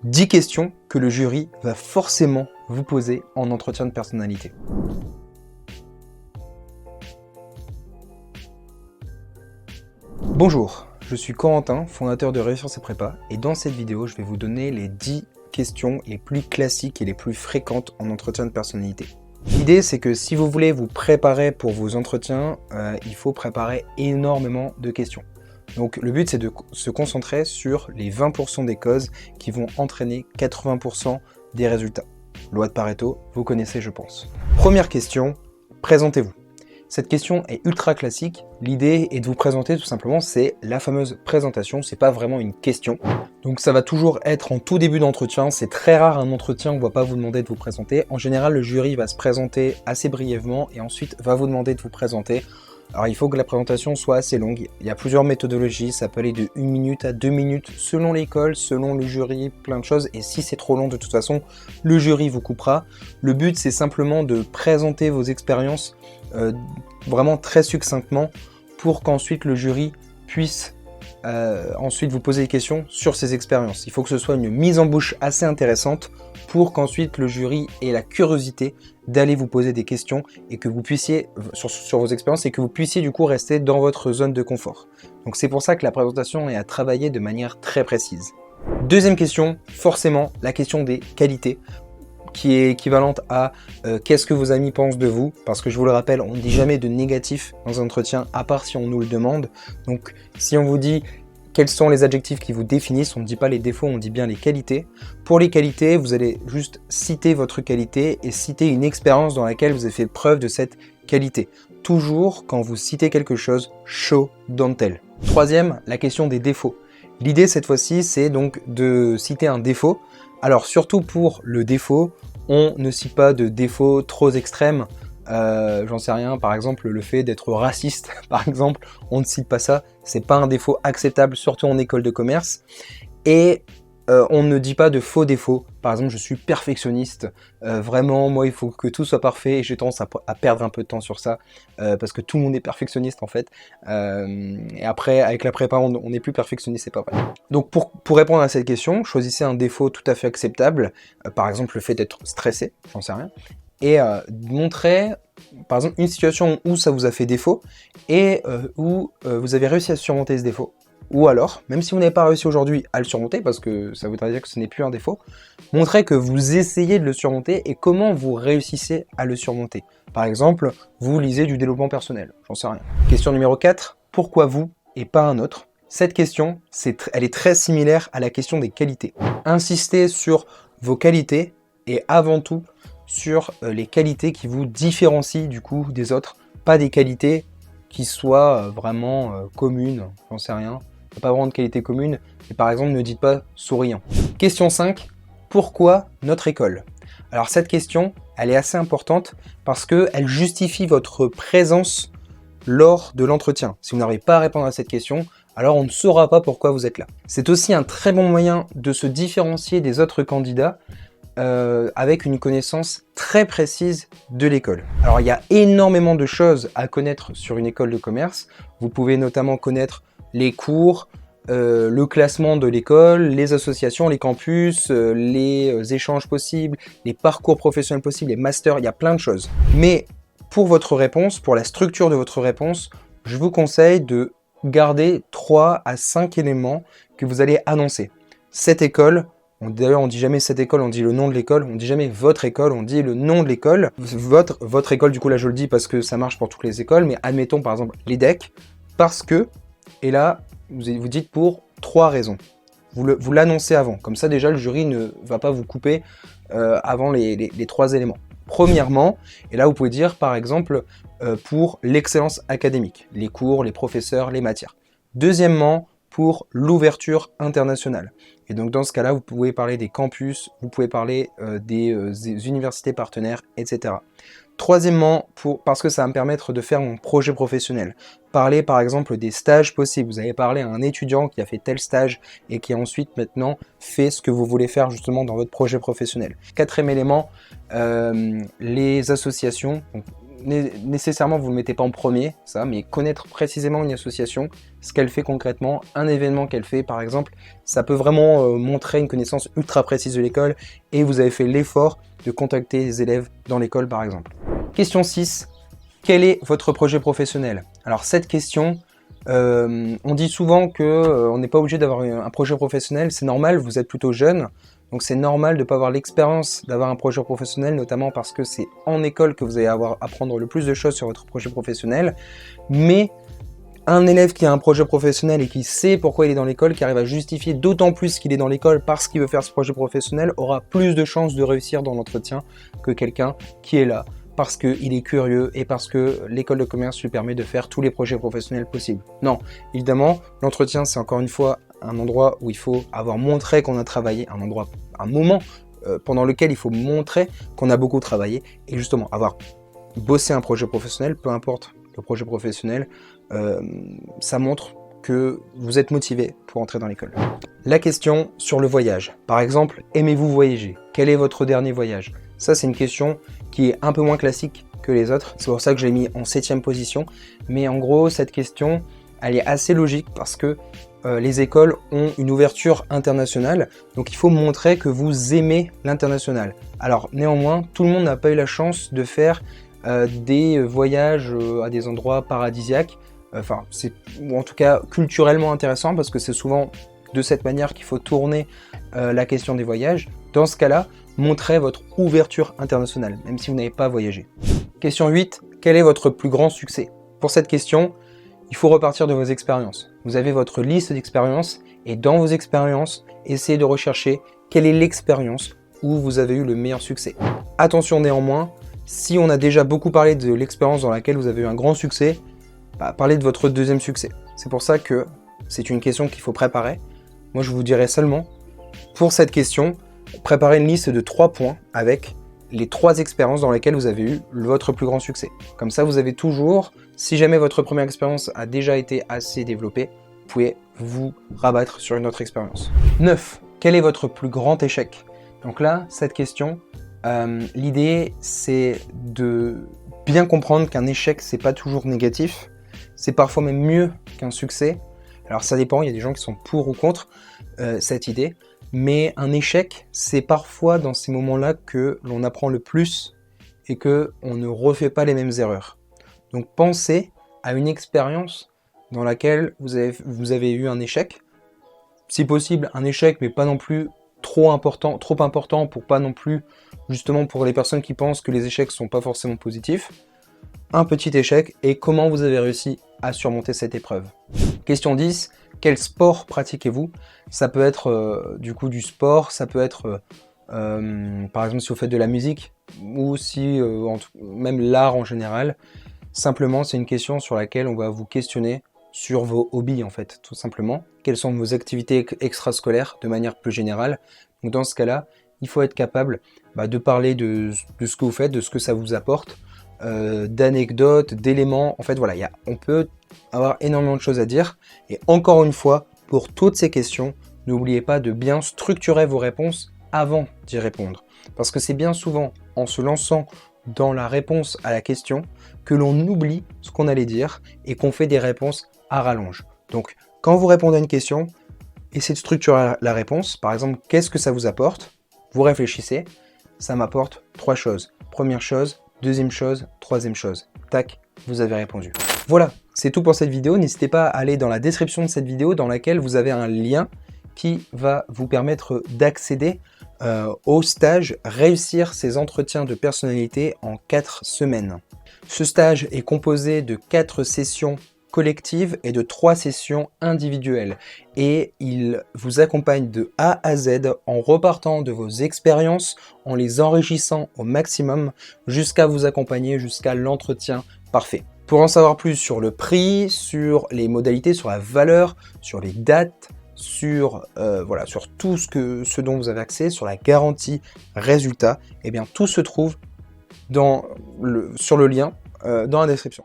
10 questions que le jury va forcément vous poser en entretien de personnalité. Bonjour, je suis Corentin, fondateur de Réussir ses prépa, et dans cette vidéo, je vais vous donner les 10 questions les plus classiques et les plus fréquentes en entretien de personnalité. L'idée, c'est que si vous voulez vous préparer pour vos entretiens, il faut préparer énormément de questions. Donc le but, c'est de se concentrer sur les 20% des causes qui vont entraîner 80% des résultats. Loi de Pareto, vous connaissez, je pense. Première question, présentez-vous. Cette question est ultra classique. L'idée est de vous présenter tout simplement, c'est la fameuse présentation, c'est pas vraiment une question. Donc ça va toujours être en tout début d'entretien, c'est très rare un entretien où on va pas vous demander de vous présenter. En général, le jury va se présenter assez brièvement et ensuite va vous demander de vous présenter. Alors il faut que la présentation soit assez longue, il y a plusieurs méthodologies, ça peut aller de 1 minute à 2 minutes selon l'école, selon le jury, plein de choses, et si c'est trop long de toute façon, le jury vous coupera. Le but, c'est simplement de présenter vos expériences vraiment très succinctement pour qu'ensuite le jury puisse ensuite vous poser des questions sur ces expériences. Il faut que ce soit une mise en bouche assez intéressante pour qu'ensuite le jury ait la curiosité d'aller vous poser des questions et que vous puissiez, sur vos expériences, et que vous puissiez du coup rester dans votre zone de confort. Donc c'est pour ça que la présentation est à travailler de manière très précise. Deuxième question, forcément la question des qualités, qui est équivalente à qu'est-ce que vos amis pensent de vous, parce que je vous le rappelle, on ne dit jamais de négatif dans un entretien, à part si on nous le demande. Donc si on vous dit quels sont les adjectifs qui vous définissent, on ne dit pas les défauts, on dit bien les qualités. Pour les qualités, vous allez juste citer votre qualité et citer une expérience dans laquelle vous avez fait preuve de cette qualité. Toujours, quand vous citez quelque chose, show, don't tell. Troisième, la question des défauts. L'idée cette fois-ci, c'est donc de citer un défaut. Alors surtout pour le défaut, on ne cite pas de défauts trop extrêmes. J'en sais rien, par exemple le fait d'être raciste, par exemple, on ne cite pas ça, c'est pas un défaut acceptable, surtout en école de commerce. Et on ne dit pas de faux défauts, par exemple je suis perfectionniste, vraiment moi il faut que tout soit parfait et j'ai tendance à perdre un peu de temps sur ça, parce que tout le monde est perfectionniste en fait, et après avec la prépa on n'est plus perfectionniste, c'est pas vrai. Donc pour répondre à cette question, choisissez un défaut tout à fait acceptable, par exemple le fait d'être stressé, j'en sais rien, et montrez par exemple une situation où ça vous a fait défaut et où vous avez réussi à surmonter ce défaut. Ou alors, même si vous n'avez pas réussi aujourd'hui à le surmonter, parce que ça voudrait dire que ce n'est plus un défaut, montrez que vous essayez de le surmonter et comment vous réussissez à le surmonter. Par exemple, vous lisez du développement personnel, j'en sais rien. Question numéro 4, pourquoi vous et pas un autre? Cette question, elle est très similaire à la question des qualités. Insistez sur vos qualités et avant tout sur les qualités qui vous différencient du coup des autres, pas des qualités qui soient vraiment communes, j'en sais rien. Pas vraiment de qualité commune, et par exemple ne dites pas souriant. Question 5, pourquoi notre école? Alors cette question, elle est assez importante parce qu'elle justifie votre présence lors de l'entretien. Si vous n'arrivez pas à répondre à cette question, alors on ne saura pas pourquoi vous êtes là. C'est aussi un très bon moyen de se différencier des autres candidats avec une connaissance très précise de l'école. Alors il y a énormément de choses à connaître sur une école de commerce. Vous pouvez notamment connaître les cours, le classement de l'école, les associations, les campus, les échanges possibles, les parcours professionnels possibles, les masters, il y a plein de choses. Mais pour votre réponse, pour la structure de votre réponse, je vous conseille de garder 3 à 5 éléments que vous allez annoncer. Cette école, d'ailleurs on dit jamais cette école, on dit le nom de l'école, on dit jamais votre école, on dit le nom de l'école. Votre école, du coup là je le dis parce que ça marche pour toutes les écoles, mais admettons par exemple l'EDEC, parce que, et là vous dites pour 3 raisons. Vous l'annoncez avant, comme ça déjà le jury ne va pas vous couper avant les 3 éléments. Premièrement, et là vous pouvez dire par exemple pour l'excellence académique, les cours, les professeurs, les matières. Deuxièmement, pour l'ouverture internationale. Et donc dans ce cas-là, vous pouvez parler des campus, vous pouvez parler des universités partenaires, etc. Troisièmement, parce que ça va me permettre de faire mon projet professionnel. Parler par exemple des stages possibles. Vous avez parlé à un étudiant qui a fait tel stage et qui a ensuite maintenant fait ce que vous voulez faire justement dans votre projet professionnel. Quatrième élément, les associations. Donc, nécessairement vous ne le mettez pas en premier, ça, mais connaître précisément une association, ce qu'elle fait concrètement, un événement qu'elle fait par exemple, ça peut vraiment montrer une connaissance ultra précise de l'école et vous avez fait l'effort de contacter les élèves dans l'école par exemple. Question 6. Quel est votre projet professionnel? Alors cette question, on dit souvent qu'on n'est pas obligé d'avoir un projet professionnel, c'est normal, vous êtes plutôt jeune, donc c'est normal de ne pas avoir l'expérience d'avoir un projet professionnel, notamment parce que c'est en école que vous allez apprendre le plus de choses sur votre projet professionnel, mais un élève qui a un projet professionnel et qui sait pourquoi il est dans l'école, qui arrive à justifier d'autant plus qu'il est dans l'école parce qu'il veut faire ce projet professionnel, aura plus de chances de réussir dans l'entretien que quelqu'un qui est là parce qu'il est curieux et parce que l'école de commerce lui permet de faire tous les projets professionnels possibles. Non, évidemment, l'entretien, c'est encore une fois un endroit où il faut avoir montré qu'on a travaillé, un moment pendant lequel il faut montrer qu'on a beaucoup travaillé et justement avoir bossé un projet professionnel, peu importe le projet professionnel, ça montre que vous êtes motivé pour entrer dans l'école. La question sur le voyage. Par exemple, aimez-vous voyager? Quel est votre dernier voyage? Ça, c'est une question qui est un peu moins classique que les autres. C'est pour ça que je l'ai mis en 7e position. Mais en gros, cette question, elle est assez logique parce que les écoles ont une ouverture internationale. Donc, il faut montrer que vous aimez l'international. Alors, néanmoins, tout le monde n'a pas eu la chance de faire des voyages à des endroits paradisiaques. Enfin, c'est en tout cas culturellement intéressant parce que c'est souvent de cette manière qu'il faut tourner la question des voyages. Dans ce cas-là, montrez votre ouverture internationale, même si vous n'avez pas voyagé. Question 8. Quel est votre plus grand succès? Pour cette question, il faut repartir de vos expériences. Vous avez votre liste d'expériences et dans vos expériences, essayez de rechercher quelle est l'expérience où vous avez eu le meilleur succès. Attention néanmoins, si on a déjà beaucoup parlé de l'expérience dans laquelle vous avez eu un grand succès, parlez de votre deuxième succès. C'est pour ça que c'est une question qu'il faut préparer. Moi, je vous dirais seulement, pour cette question, préparez une liste de 3 points avec les 3 expériences dans lesquelles vous avez eu votre plus grand succès. Comme ça, vous avez toujours, si jamais votre première expérience a déjà été assez développée, vous pouvez vous rabattre sur une autre expérience. 9. Quel est votre plus grand échec? Donc là, cette question, l'idée, c'est de bien comprendre qu'un échec, c'est pas toujours négatif. C'est parfois même mieux qu'un succès. Alors ça dépend, il y a des gens qui sont pour ou contre cette idée. Mais un échec, c'est parfois dans ces moments-là que l'on apprend le plus et qu'on ne refait pas les mêmes erreurs. Donc pensez à une expérience dans laquelle vous avez eu un échec. Si possible, un échec, mais pas non plus trop important pour pas non plus, justement pour les personnes qui pensent que les échecs sont pas forcément positifs. Un petit échec et comment vous avez réussi à surmonter cette épreuve. Question 10. Quel sport pratiquez-vous? Ça peut être du coup du sport, ça peut être par exemple si vous faites de la musique ou si même l'art en général. Simplement, c'est une question sur laquelle on va vous questionner sur vos hobbies en fait, tout simplement. Quelles sont vos activités extrascolaires de manière plus générale? Donc dans ce cas-là, il faut être capable de parler de ce que vous faites, de ce que ça vous apporte, d'anecdotes, d'éléments. En fait, voilà, on peut avoir énormément de choses à dire. Et encore une fois, pour toutes ces questions, n'oubliez pas de bien structurer vos réponses avant d'y répondre. Parce que c'est bien souvent en se lançant dans la réponse à la question que l'on oublie ce qu'on allait dire et qu'on fait des réponses à rallonge. Donc, quand vous répondez à une question, essayez de structurer la réponse. Par exemple, qu'est-ce que ça vous apporte? Vous réfléchissez. Ça m'apporte 3 choses. Première chose, deuxième chose, troisième chose. Tac, vous avez répondu. Voilà, c'est tout pour cette vidéo. N'hésitez pas à aller dans la description de cette vidéo dans laquelle vous avez un lien qui va vous permettre d'accéder au stage Réussir ses entretiens de personnalité en 4 semaines. Ce stage est composé de 4 sessions collectives et de 3 sessions individuelles. Et il vous accompagne de A à Z en repartant de vos expériences, en les enrichissant au maximum jusqu'à vous accompagner jusqu'à l'entretien parfait. Pour en savoir plus sur le prix, sur les modalités, sur la valeur, sur les dates, sur tout ce dont vous avez accès, sur la garantie résultat, eh bien tout se trouve sur le lien dans la description.